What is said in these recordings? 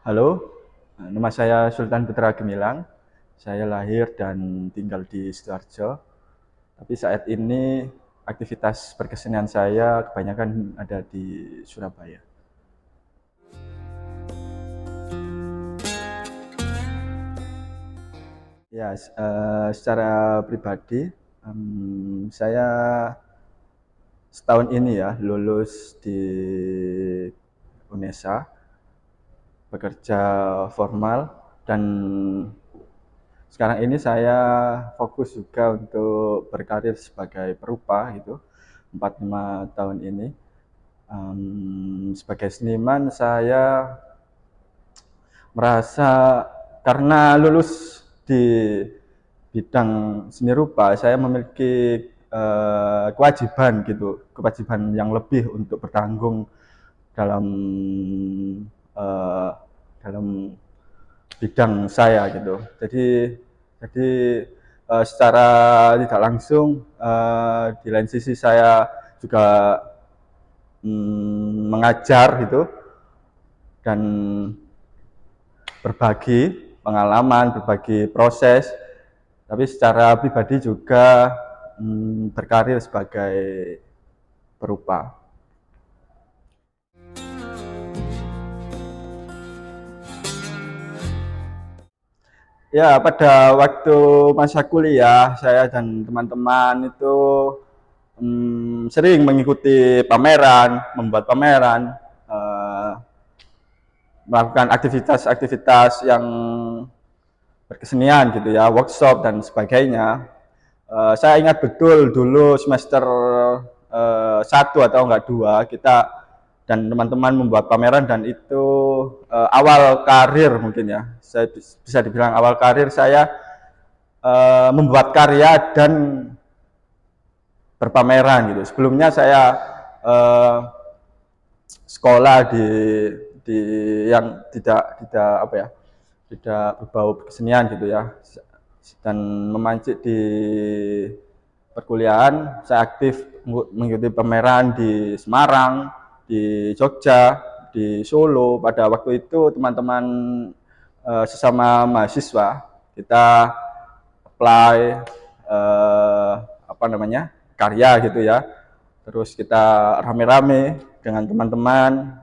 Halo, nama saya Sultan Putra Gemilang. Saya lahir dan tinggal di Sidoarjo. Tapi saat ini aktivitas perkesenian saya kebanyakan ada di Surabaya. Ya, secara pribadi, saya setahun ini ya lulus di UNESA, bekerja formal dan sekarang ini saya fokus juga untuk berkarir sebagai perupa gitu, 4-5 tahun ini. Sebagai seniman saya merasa karena lulus di bidang seni rupa, saya memiliki kewajiban gitu, kewajiban yang lebih untuk bertanggung dalam eh, dalam bidang saya gitu. Jadi secara tidak langsung di lain sisi saya juga mengajar gitu dan berbagi pengalaman, berbagi proses. Tapi secara pribadi juga berkarir sebagai perupa. Ya, pada waktu masa kuliah, saya dan teman-teman itu sering mengikuti pameran, membuat pameran, eh, melakukan aktivitas-aktivitas yang berkesenian gitu ya, workshop dan sebagainya. Saya ingat betul dulu semester 1 atau enggak 2, kita dan teman-teman membuat pameran dan itu awal karir mungkin ya. Saya bisa dibilang awal karir saya membuat karya dan berpameran gitu. Sebelumnya saya uh, sekolah di yang tidak apa ya, tidak berbau kesenian gitu ya, dan memancing di perkuliahan saya aktif mengikuti pameran di Semarang, di Jogja, di Solo. Pada waktu itu teman-teman sesama mahasiswa kita apply apa namanya, karya gitu ya. Terus kita rame-rame dengan teman-teman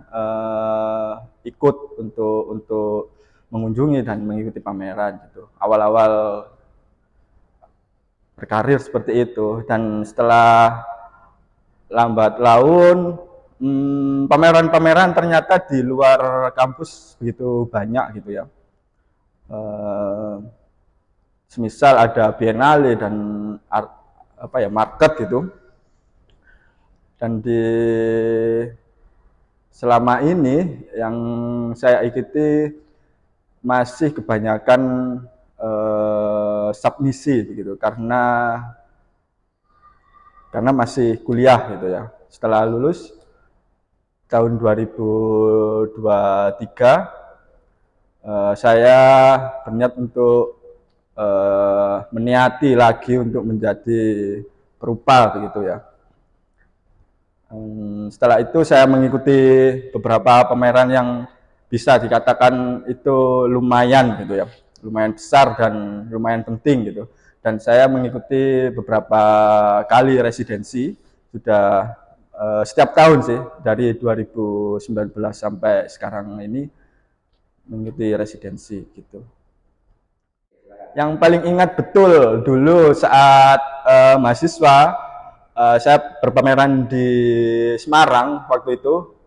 ikut untuk mengunjungi dan mengikuti pameran gitu. Awal-awal berkarir seperti itu, dan setelah lambat laun pameran-pameran ternyata di luar kampus begitu banyak gitu ya. Semisal ada biennale dan apa ya, market gitu. Dan selama ini yang saya ikuti masih kebanyakan submisi gitu, karena masih kuliah gitu ya. Setelah lulus tahun 2023 saya berniat untuk meniati lagi untuk menjadi perupa begitu ya. Setelah itu saya mengikuti beberapa pameran yang bisa dikatakan itu lumayan gitu ya, lumayan besar dan lumayan penting gitu. Dan saya mengikuti beberapa kali residensi, sudah setiap tahun sih, dari 2019 sampai sekarang ini mengikuti residensi gitu. Yang paling ingat betul dulu saat mahasiswa, saya berpameran di Semarang waktu itu.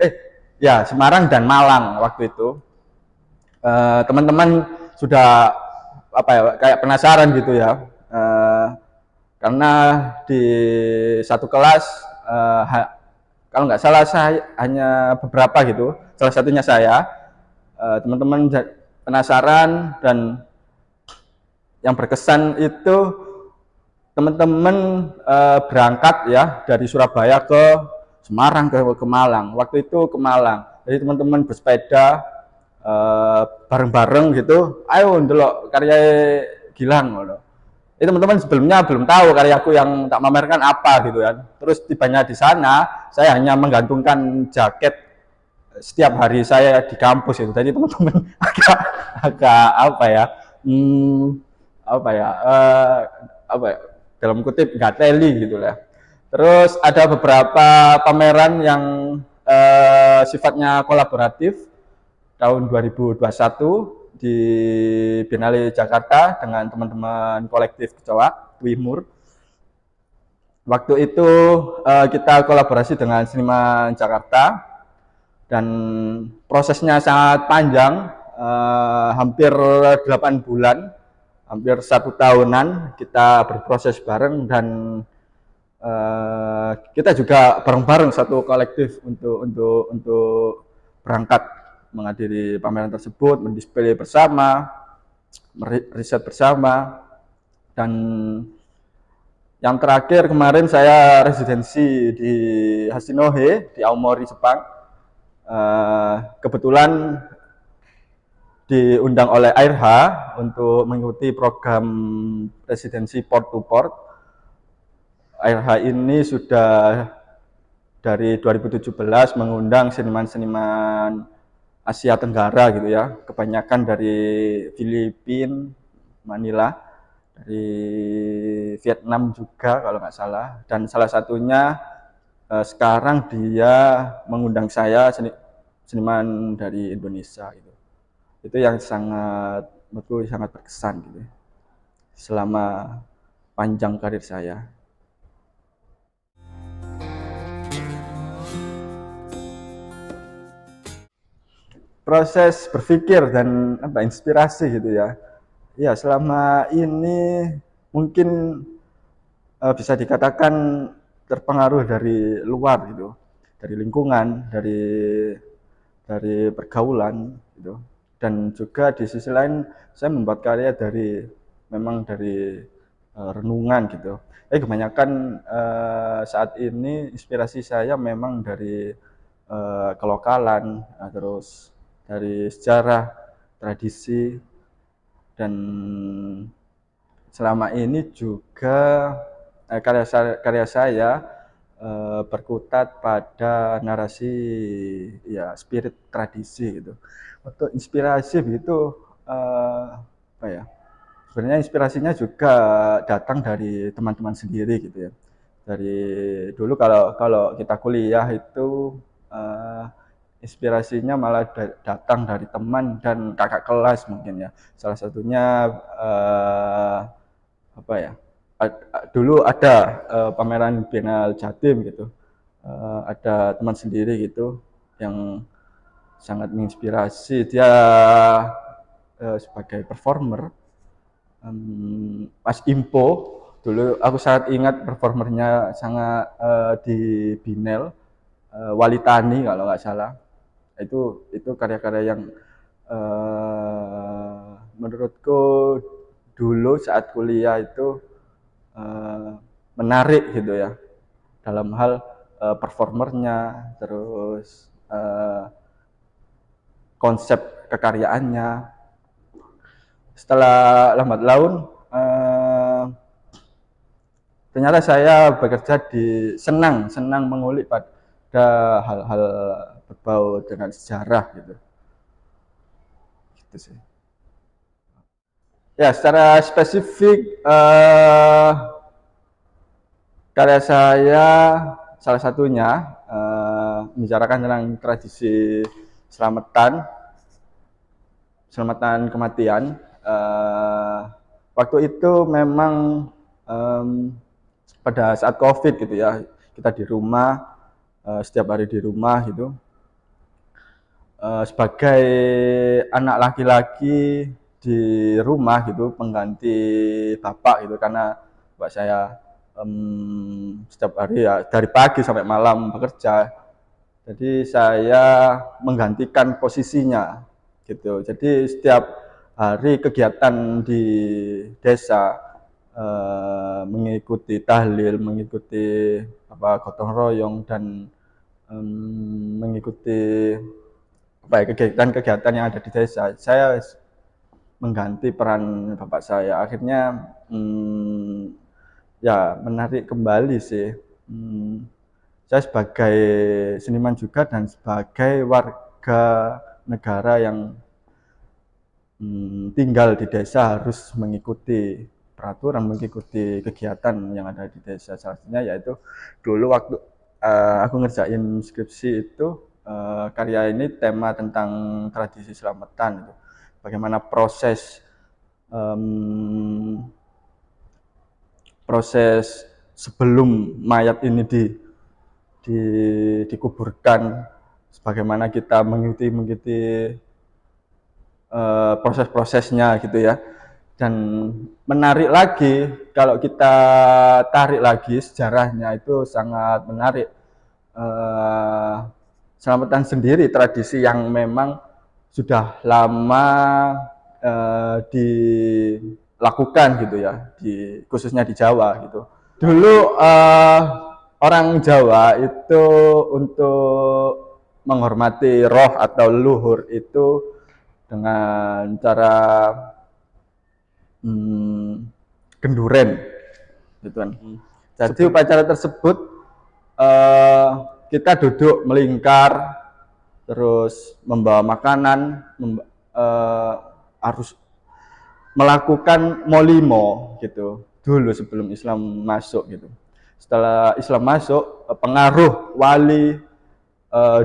Ya, Semarang dan Malang waktu itu. Teman-teman sudah apa ya, kayak penasaran gitu ya. Karena di satu kelas kalau nggak salah saya hanya beberapa gitu, salah satunya saya. Teman-teman penasaran, dan yang berkesan itu teman-teman berangkat ya dari Surabaya ke Semarang, ke Malang. Waktu itu ke Malang, jadi teman-teman bersepeda bareng-bareng gitu, ayo ndelok karya Gilang loh. Itu teman-teman sebelumnya belum tahu karyaku yang tak pamerkan apa gitu kan. Terus tibanya di sana, saya hanya menggantungkan jaket setiap hari saya di kampus itu. Jadi teman-teman agak agak apa ya? Hmm, apa ya? Apa ya? Dalam kutip nggak teli gitu lah. Terus ada beberapa pameran yang sifatnya kolaboratif tahun 2021 di Biennale Jakarta dengan teman-teman kolektif Kecoa, Wimur. Waktu itu kita kolaborasi dengan Seniman Jakarta dan prosesnya sangat panjang, hampir 8 bulan, hampir 1 tahunan kita berproses bareng dan kita juga bareng-bareng satu kolektif untuk berangkat menghadiri pameran tersebut, mendisplay bersama, riset bersama, dan yang terakhir kemarin saya residensi di Hashinohe di Aomori, Jepang. Kebetulan diundang oleh AIRH untuk mengikuti program residensi Port to Port. AIRH ini sudah dari 2017 mengundang seniman-seniman Asia Tenggara gitu ya, kebanyakan dari Filipina, Manila, dari Vietnam juga kalau nggak salah, dan salah satunya sekarang dia mengundang saya seniman dari Indonesia gitu. Itu yang menurutku sangat berkesan gitu selama panjang karir saya. Proses berpikir dan inspirasi gitu ya. Ya, selama ini mungkin bisa dikatakan terpengaruh dari luar gitu, dari lingkungan, dari pergaulan gitu. Dan juga di sisi lain saya membuat karya memang dari renungan gitu. Kebanyakan saat ini inspirasi saya memang dari kelokalan, terus dari sejarah, tradisi, dan selama ini juga karya saya berkutat pada narasi ya spirit tradisi gitu. Untuk inspirasi begitu apa ya? Sebenarnya inspirasinya juga datang dari teman-teman sendiri gitu ya. Dari dulu kalau kita kuliah itu inspirasinya malah datang dari teman dan kakak kelas mungkin ya. Salah satunya apa ya? Dulu ada pameran Biennale Jatim gitu. Ada teman sendiri gitu yang sangat menginspirasi. Dia sebagai performer, Mas Impo. Dulu aku sangat ingat performernya sangat di Binel, Walitani kalau nggak salah. Itu karya-karya yang menurutku dulu saat kuliah itu menarik gitu ya, dalam hal performernya, terus konsep kekaryaannya. Setelah lambat laun ternyata saya bekerja senang mengulik pada hal-hal berbau dengan sejarah gitu sih. Ya, secara spesifik karya saya salah satunya membicarakan tentang tradisi selamatan kematian. Waktu itu memang pada saat COVID gitu ya, kita di rumah, setiap hari di rumah gitu. Sebagai anak laki-laki di rumah gitu, pengganti bapak gitu, karena bapak saya setiap hari ya dari pagi sampai malam bekerja. Jadi saya menggantikan posisinya gitu. Jadi setiap hari kegiatan di desa mengikuti tahlil, mengikuti gotong royong, dan mengikuti kegiatan-kegiatan yang ada di desa. Saya mengganti peran bapak saya. Akhirnya ya menarik kembali sih. Saya sebagai seniman juga dan sebagai warga negara yang tinggal di desa harus mengikuti peraturan, mengikuti kegiatan yang ada di desa. Salah satunya yaitu dulu waktu aku ngerjain skripsi itu, karya ini tema tentang tradisi selamatan itu. Bagaimana proses sebelum mayat ini dikuburkan, bagaimana kita mengikuti proses-prosesnya gitu ya. Dan menarik lagi, kalau kita tarik lagi sejarahnya itu sangat menarik. Selamatan sendiri tradisi yang memang sudah lama dilakukan gitu ya, khususnya di Jawa gitu. Dulu orang Jawa itu untuk menghormati roh atau leluhur itu dengan cara genduren gitu kan. Jadi upacara tersebut kita duduk melingkar, terus membawa makanan, harus melakukan molimo gitu dulu sebelum Islam masuk gitu. Setelah Islam masuk, pengaruh wali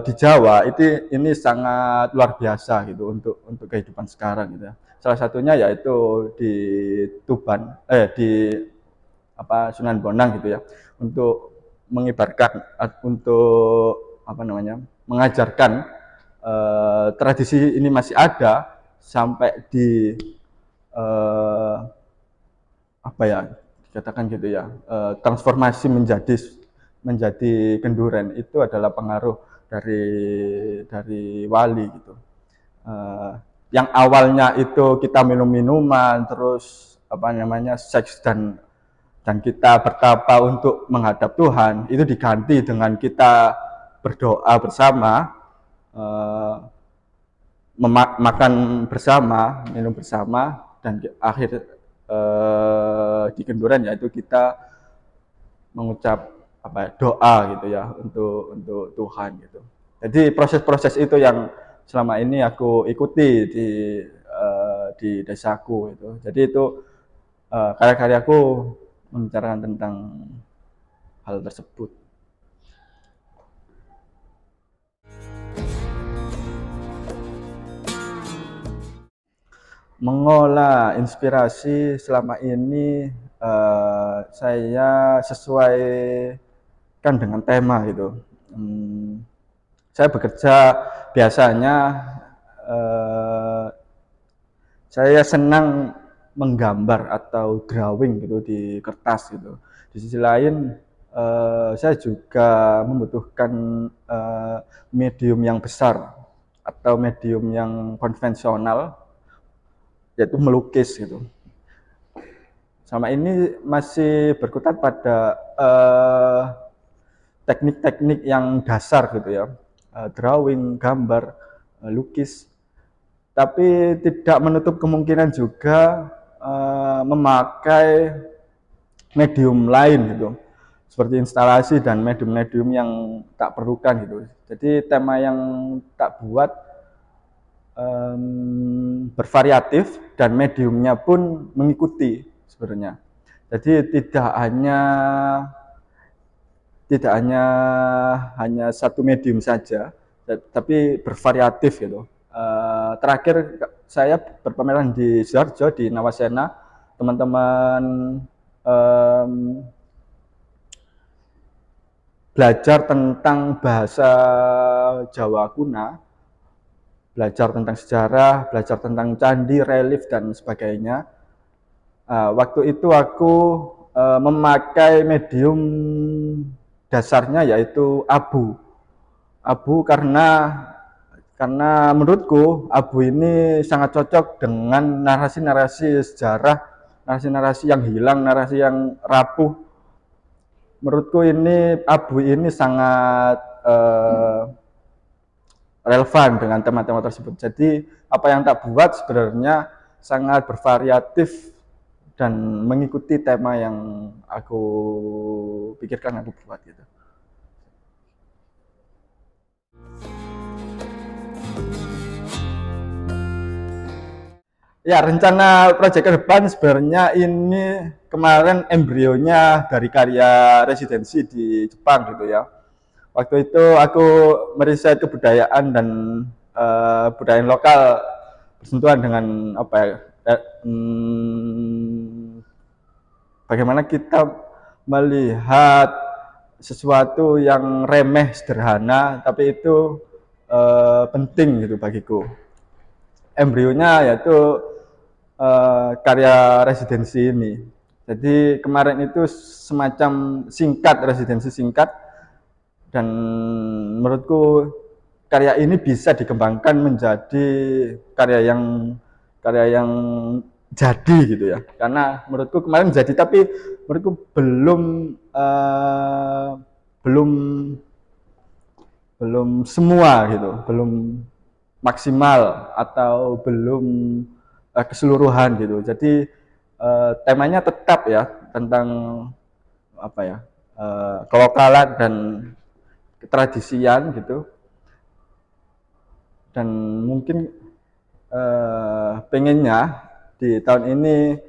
di Jawa ini sangat luar biasa gitu untuk kehidupan sekarang gitu ya. Salah satunya yaitu di Tuban, di Sunan Bonang gitu ya, untuk mengajarkan tradisi ini masih ada sampai di dikatakan gitu ya, transformasi menjadi kenduren itu adalah pengaruh dari wali gitu. Yang awalnya itu kita minum-minuman, terus seks dan kita bertapa untuk menghadap Tuhan, itu diganti dengan kita berdoa bersama, makan bersama, minum bersama, dan akhir di kenduren yaitu kita mengucap doa gitu ya untuk Tuhan gitu. Jadi proses-proses itu yang selama ini aku ikuti di desaku itu. Jadi itu karya-karyaku membicarakan tentang hal tersebut. Mengolah inspirasi selama ini saya sesuaikan dengan tema gitu. Saya bekerja biasanya saya senang menggambar atau drawing gitu di kertas gitu. Di sisi lain saya juga membutuhkan medium yang besar atau medium yang konvensional, yaitu melukis gitu. Sama ini masih berkutat pada teknik-teknik yang dasar gitu ya, drawing, gambar, lukis. Tapi tidak menutup kemungkinan juga memakai medium lain gitu, seperti instalasi dan medium-medium yang tak perlukan gitu. Jadi tema yang tak buat bervariatif dan mediumnya pun mengikuti sebenarnya. Jadi tidak hanya satu medium saja, tapi bervariatif gitu. Terakhir saya berpameran di Sidoarjo di Nawasena, teman-teman belajar tentang bahasa Jawa kuna, belajar tentang sejarah, belajar tentang candi, relief dan sebagainya. Waktu itu aku memakai medium dasarnya yaitu abu karena menurutku abu ini sangat cocok dengan narasi-narasi sejarah, narasi-narasi yang hilang, narasi yang rapuh. Menurutku ini abu ini sangat relevan dengan tema-tema tersebut. Jadi apa yang tak buat sebenarnya sangat bervariatif dan mengikuti tema yang aku pikirkan, aku buat gitu. Ya, rencana proyek ke depan sebenarnya ini kemarin embrionya dari karya residensi di Jepang gitu ya. Waktu itu aku meriset kebudayaan dan budaya lokal bersentuhan dengan apa ya? Bagaimana kita melihat sesuatu yang remeh sederhana tapi itu penting gitu bagiku. Embrionya yaitu karya residensi ini. Jadi kemarin itu semacam singkat, residensi singkat, dan menurutku karya ini bisa dikembangkan menjadi karya yang jadi gitu ya. Karena menurutku kemarin jadi, tapi menurutku belum belum semua gitu, belum maksimal atau belum keseluruhan gitu. Jadi temanya tetap ya tentang apa ya, kelokalan dan ketradisian gitu. Dan mungkin pengennya di tahun ini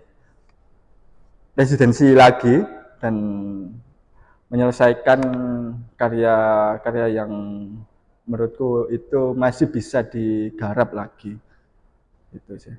residensi lagi dan menyelesaikan karya-karya yang menurutku itu masih bisa digarap lagi, gitu sih.